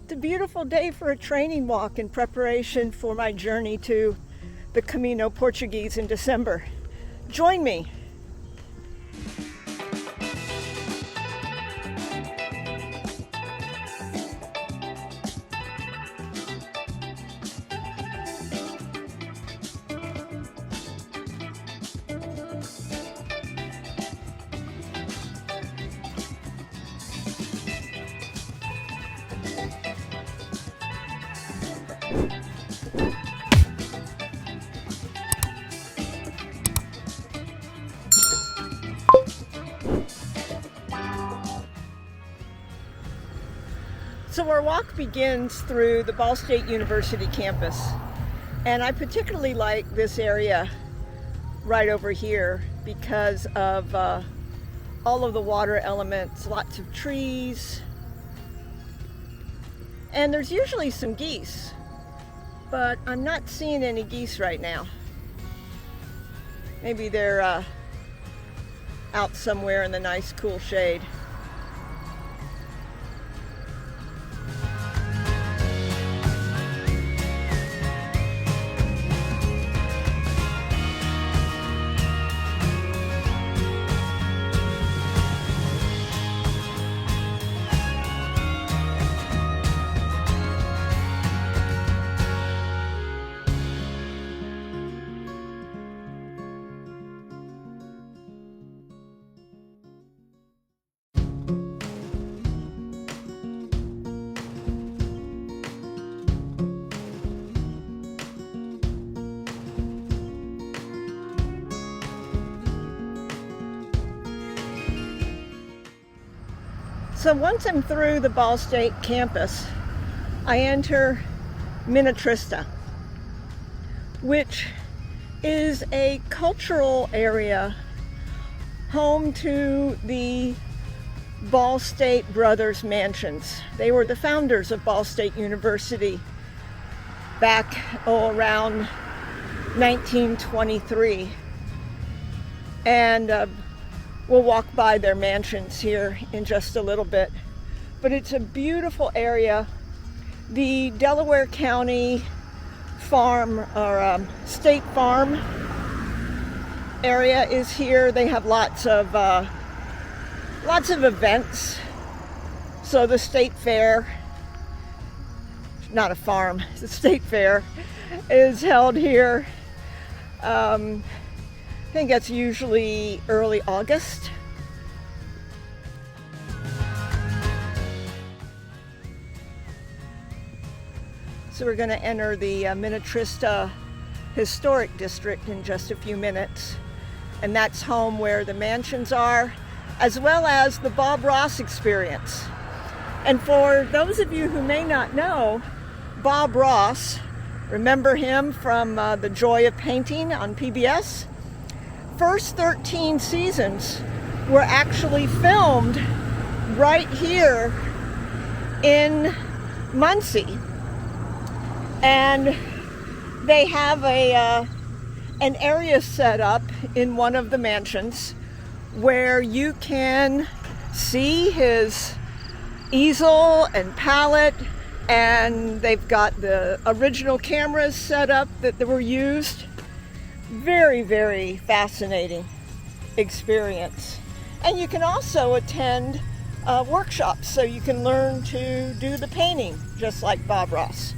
It's a beautiful day for a training walk in preparation for my journey to the Camino Portuguese in December. Join me. So our walk begins through the Ball State University campus, and I particularly like this area right over here because of all of the water elements, lots of trees, and there's usually some geese, but I'm not seeing any geese right now. Maybe they're out somewhere in the nice cool shade. So once I'm through the Ball State campus, I enter Minnetrista, which is a cultural area home to the Ball State brothers' mansions. They were the founders of Ball State University back around 1923. And we'll walk by their mansions here in just a little bit. But it's a beautiful area. The Delaware County farm or state farm area is here. They have lots of events. So the state fair, not a farm, the state fair is held here. I think that's usually early August. So we're going to enter the Minnetrista Historic District in just a few minutes. And that's home where the mansions are, as well as the Bob Ross Experience. And for those of you who may not know, Bob Ross, remember him from The Joy of Painting on PBS? First 13 seasons were actually filmed right here in Muncie. And they have an area set up in one of the mansions where you can see his easel and palette, and they've got the original cameras set up that were used. Very, very fascinating experience. And you can also attend workshops so you can learn to do the painting just like Bob Ross.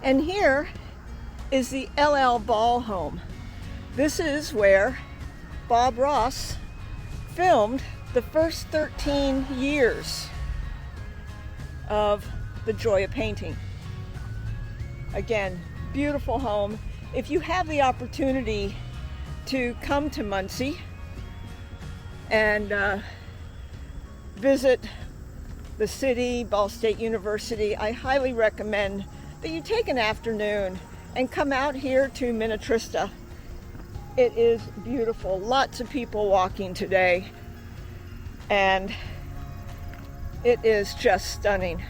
And here is the LL Ball home. This is where Bob Ross filmed the first 13 years of The Joy of Painting. Again, beautiful home. If you have the opportunity to come to Muncie and visit the city, Ball State University, I highly recommend that you take an afternoon and come out here to Minnetrista. It is beautiful. Lots of people walking today, and it is just stunning.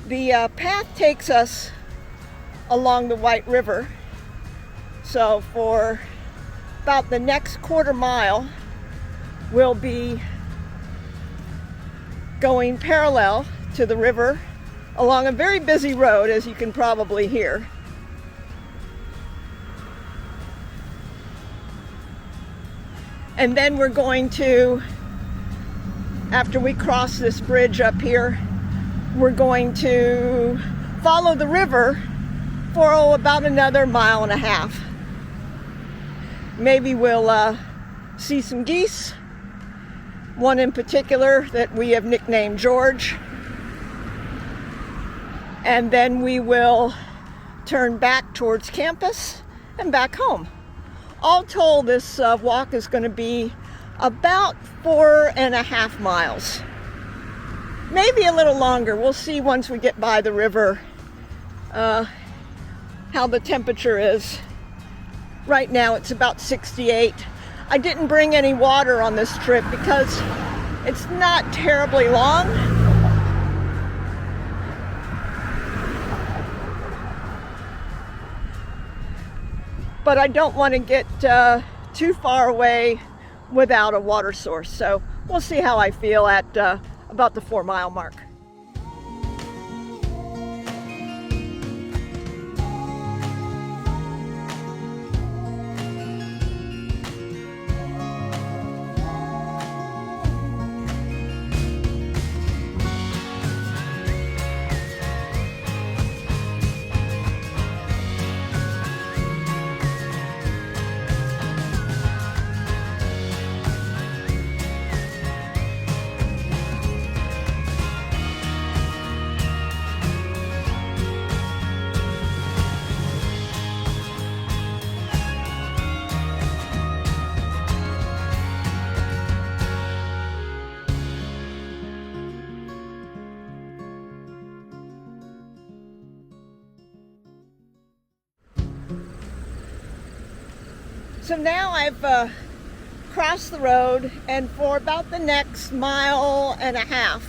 The path takes us along the White River, so for about the next quarter mile we'll be going parallel to the river along a very busy road, as you can probably hear. And then we're going to, after we cross this bridge up here, we're going to follow the river for about another 1.5 miles. Maybe we'll see some geese, one in particular that we have nicknamed George. And then we will turn back towards campus and back home. All told, this walk is going to be about 4.5 miles. Maybe a little longer. We'll see once we get by the river how the temperature is. Right now it's about 68. I didn't bring any water on this trip because it's not terribly long. But I don't want to get too far away without a water source. So we'll see how I feel at about the 4-mile mark. So now I've crossed the road, and for about the next 1.5 miles,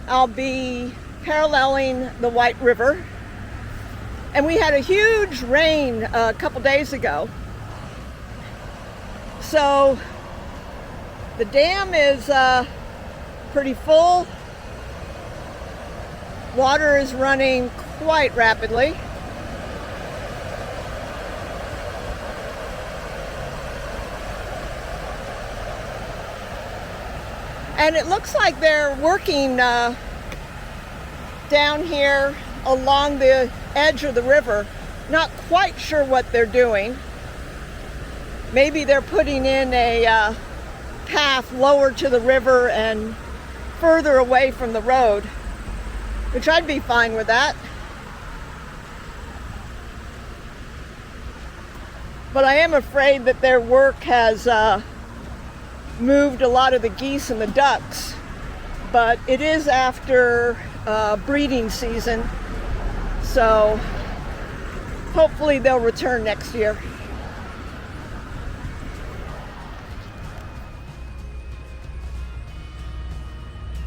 I'll be paralleling the White River. And we had a huge rain a couple days ago. So the dam is pretty full. Water is running quite rapidly. And it looks like they're working down here along the edge of the river. Not quite sure what they're doing. Maybe they're putting in a path lower to the river and further away from the road, which I'd be fine with that. But I am afraid that their work has moved a lot of the geese and the ducks, but it is after breeding season, so hopefully they'll return next year.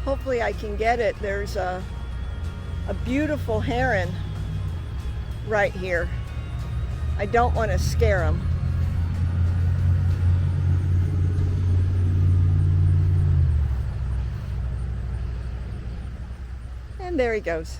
Hopefully I can get it. There's a beautiful heron right here. I don't want to scare him. And there he goes.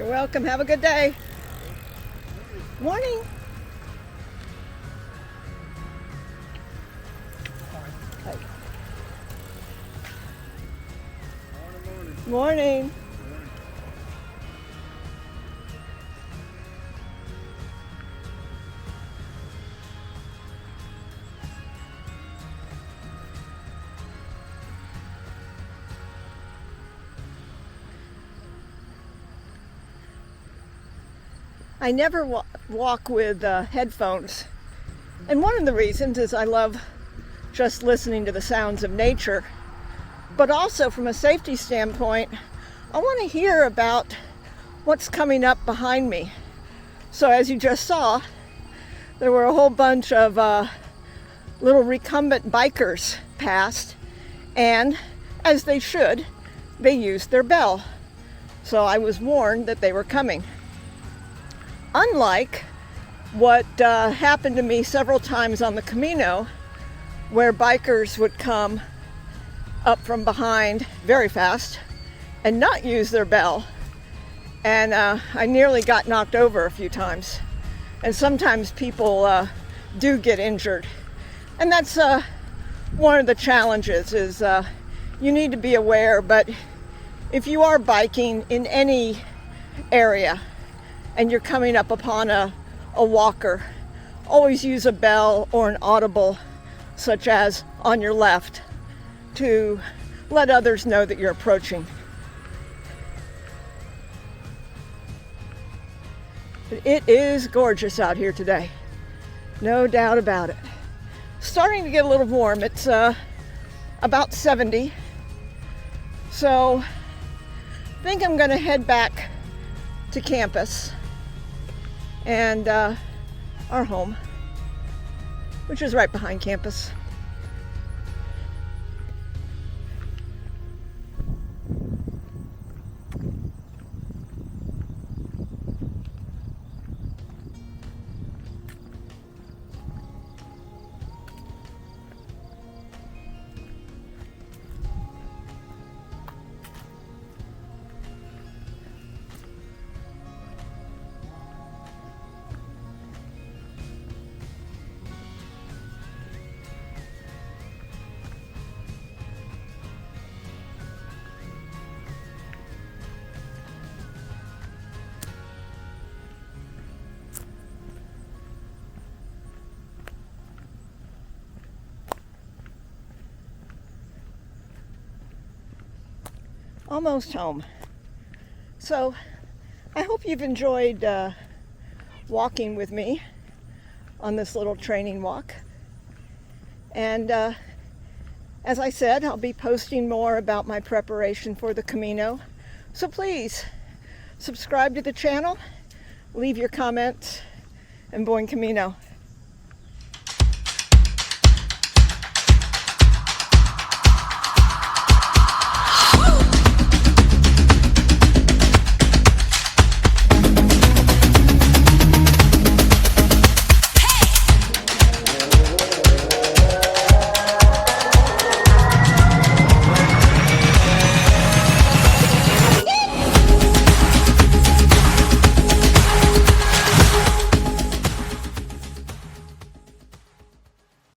You're welcome. Have a good day. Morning. Morning. I never walk with headphones, and one of the reasons is I love just listening to the sounds of nature, but also from a safety standpoint, I want to hear about what's coming up behind me. So as you just saw, there were a whole bunch of little recumbent bikers passed, and as they should, they used their bell. So I was warned that they were coming. Unlike what happened to me several times on the Camino, where bikers would come up from behind very fast and not use their bell, and I nearly got knocked over a few times. And sometimes people do get injured, and that's one of the challenges is you need to be aware. But if you are biking in any area and you're coming up upon a walker, always use a bell or an audible, such as on your left, to let others know that you're approaching. It is gorgeous out here today, no doubt about it. Starting to get a little warm. It's about 70, so I think I'm going to head back to campus and our home, which is right behind campus. Almost home. So I hope you've enjoyed walking with me on this little training walk. And as I said, I'll be posting more about my preparation for the Camino. So please subscribe to the channel, leave your comments, and buen camino.